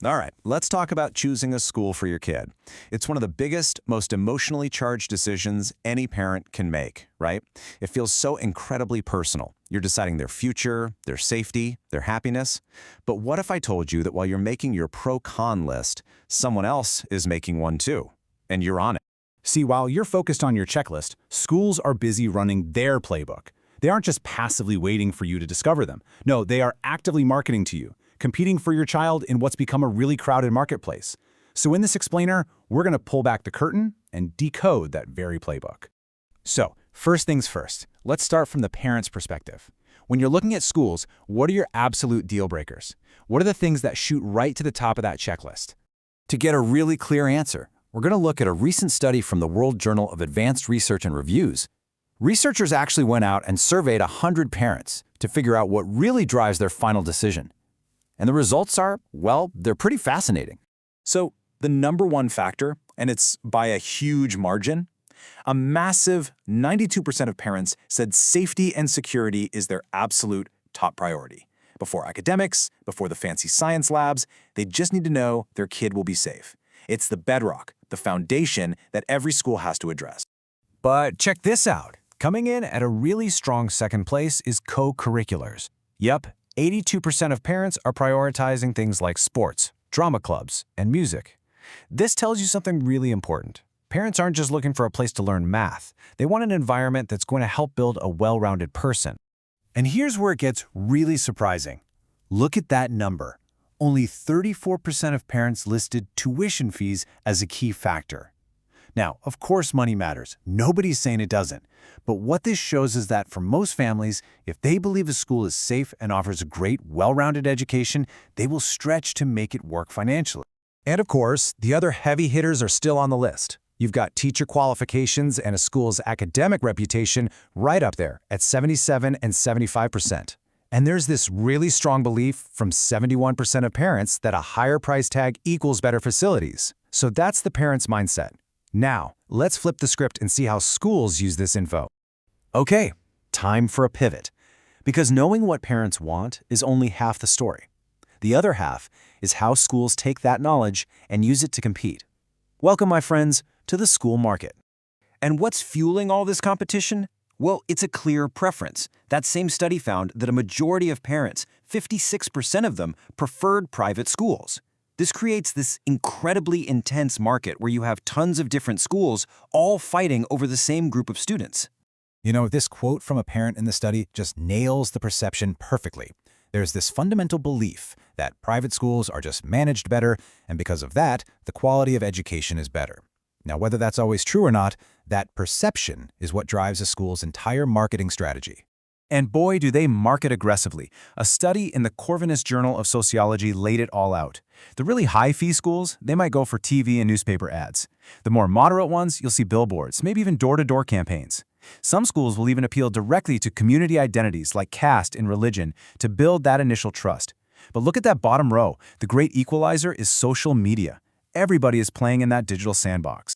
All right, let's talk about choosing a school for your kid. It's one of the biggest, most emotionally charged decisions any parent can make, right? It feels so incredibly personal. You're deciding their future, their safety, their happiness. But what if I told you that while you're making your pro-con list, someone else is making one too, and you're on it? See, while you're focused on your checklist, schools are busy running their playbook. They aren't just passively waiting for you to discover them. No, they are actively marketing to you, competing for your child in what's become a really crowded marketplace. So in this explainer, we're going to pull back the curtain and decode that very playbook. So, first things first, let's start from the parent's perspective. When you're looking at schools, what are your absolute deal breakers? What are the things that shoot right to the top of that checklist? To get a really clear answer, we're going to look at a recent study from the World Journal of Advanced Research and Reviews. Researchers actually went out and surveyed 100 parents to figure out what really drives their final decision. And the results are, well, they're pretty fascinating. So the number one factor, and it's by a huge margin, a massive 92% of parents said safety and security is their absolute top priority. Before academics, before the fancy science labs, they just need to know their kid will be safe. It's the bedrock, the foundation that every school has to address. But check this out. Coming in at a really strong second place is co-curriculars. Yep, 82% of parents are prioritizing things like sports, drama clubs, and music. This tells you something really important. Parents aren't just looking for a place to learn math. They want an environment that's going to help build a well-rounded person. And here's where it gets really surprising. Look at that number. Only 34% of parents listed tuition fees as a key factor. Now, of course money matters. Nobody's saying it doesn't. But what this shows is that for most families, if they believe a school is safe and offers a great, well-rounded education, they will stretch to make it work financially. And of course, the other heavy hitters are still on the list. You've got teacher qualifications and a school's academic reputation right up there at 77 and 75%. And there's this really strong belief from 71% of parents that a higher price tag equals better facilities. So that's the parent's mindset. Now, let's flip the script and see how schools use this info. Okay, time for a pivot. Because knowing what parents want is only half the story. The other half is how schools take that knowledge and use it to compete. Welcome, my friends, to the school market. And what's fueling all this competition? Well, it's a clear preference. That same study found that a majority of parents, 56% of them, preferred private schools. This creates this incredibly intense market where you have tons of different schools all fighting over the same group of students. You know, this quote from a parent in the study just nails the perception perfectly. There's this fundamental belief that private schools are just managed better, and because of that, the quality of education is better. Now, whether that's always true or not, that perception is what drives a school's entire marketing strategy. And boy, do they market aggressively. A study in the Corvinus Journal of Sociology laid it all out. The really high-fee schools, they might go for TV and newspaper ads. The more moderate ones, you'll see billboards, maybe even door-to-door campaigns. Some schools will even appeal directly to community identities like caste and religion to build that initial trust. But look at that bottom row. The great equalizer is social media. Everybody is playing in that digital sandbox.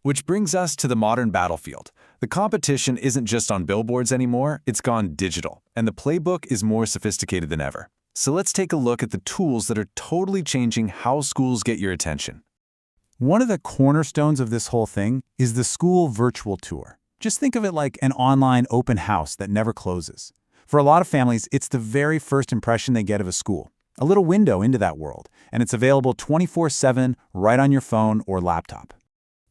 Which brings us to the modern battlefield. The competition isn't just on billboards anymore, it's gone digital, and the playbook is more sophisticated than ever. So let's take a look at the tools that are totally changing how schools get your attention. One of the cornerstones of this whole thing is the school virtual tour. Just think of it like an online open house that never closes. For a lot of families, it's the very first impression they get of a school, a little window into that world, and it's available 24/7 right on your phone or laptop.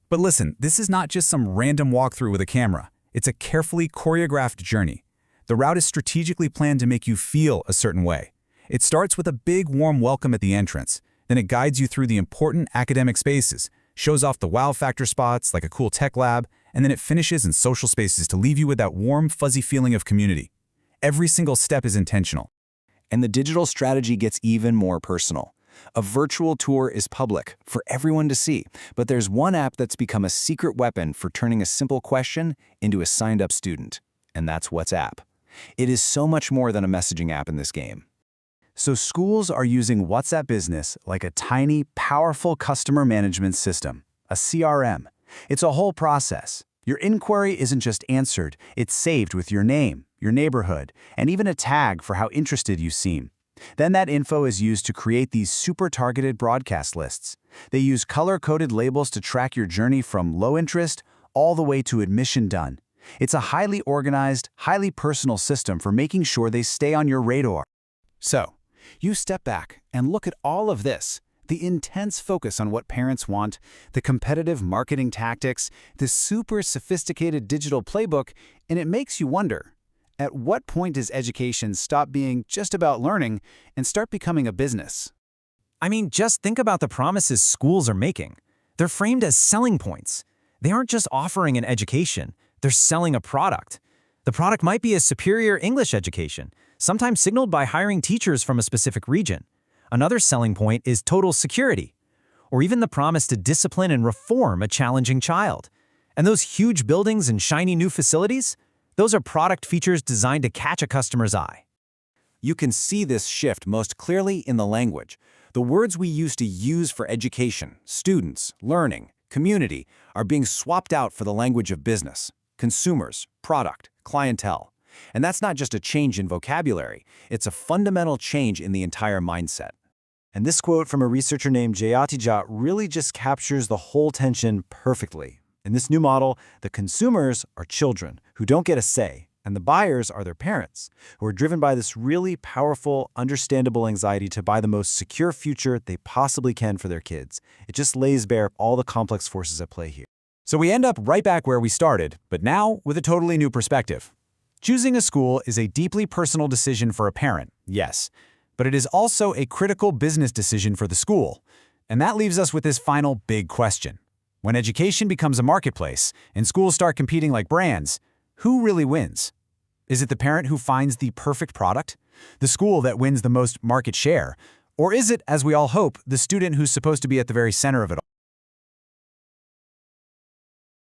But listen, this is not just some random walkthrough with a camera. It's a carefully choreographed journey. The route is strategically planned to make you feel a certain way. It starts with a big warm welcome at the entrance. Then it guides you through the important academic spaces, shows off the wow factor spots like a cool tech lab, and then it finishes in social spaces to leave you with that warm, fuzzy feeling of community. Every single step is intentional. And the digital strategy gets even more personal. A virtual tour is public for everyone to see, but there's one app that's become a secret weapon for turning a simple question into a signed-up student, and that's WhatsApp. It is so much more than a messaging app in this game. So schools are using WhatsApp Business like a tiny, powerful customer management system, a CRM. It's a whole process. Your inquiry isn't just answered, it's saved with your name, your neighborhood, and even a tag for how interested you seem. Then that info is used to create these super targeted broadcast lists. They use color-coded labels to track your journey from low interest all the way to admission done. It's a highly organized, highly personal system for making sure they stay on your radar. So, you step back and look at all of this, the intense focus on what parents want, the competitive marketing tactics, the super sophisticated digital playbook, and it makes you wonder, at what point does education stop being just about learning and start becoming a business? I mean, just think about the promises schools are making. They're framed as selling points. They aren't just offering an education, they're selling a product. The product might be a superior English education, sometimes signaled by hiring teachers from a specific region. Another selling point is total security, or even the promise to discipline and reform a challenging child. And those huge buildings and shiny new facilities? Those are product features designed to catch a customer's eye. You can see this shift most clearly in the language. The words we used to use for education, students, learning, community are being swapped out for the language of business, consumers, product, clientele. And that's not just a change in vocabulary, it's a fundamental change in the entire mindset. And this quote from a researcher named Jayati Jha really just captures the whole tension perfectly. In this new model, the consumers are children who don't get a say, and the buyers are their parents, who are driven by this really powerful, understandable anxiety to buy the most secure future they possibly can for their kids. It just lays bare all the complex forces at play here. So we end up right back where we started, but now with a totally new perspective. Choosing a school is a deeply personal decision for a parent, yes, but it is also a critical business decision for the school. And that leaves us with this final big question. When education becomes a marketplace and schools start competing like brands, who really wins? Is it the parent who finds the perfect product? The school that wins the most market share? Or is it, as we all hope, the student who's supposed to be at the very center of it all?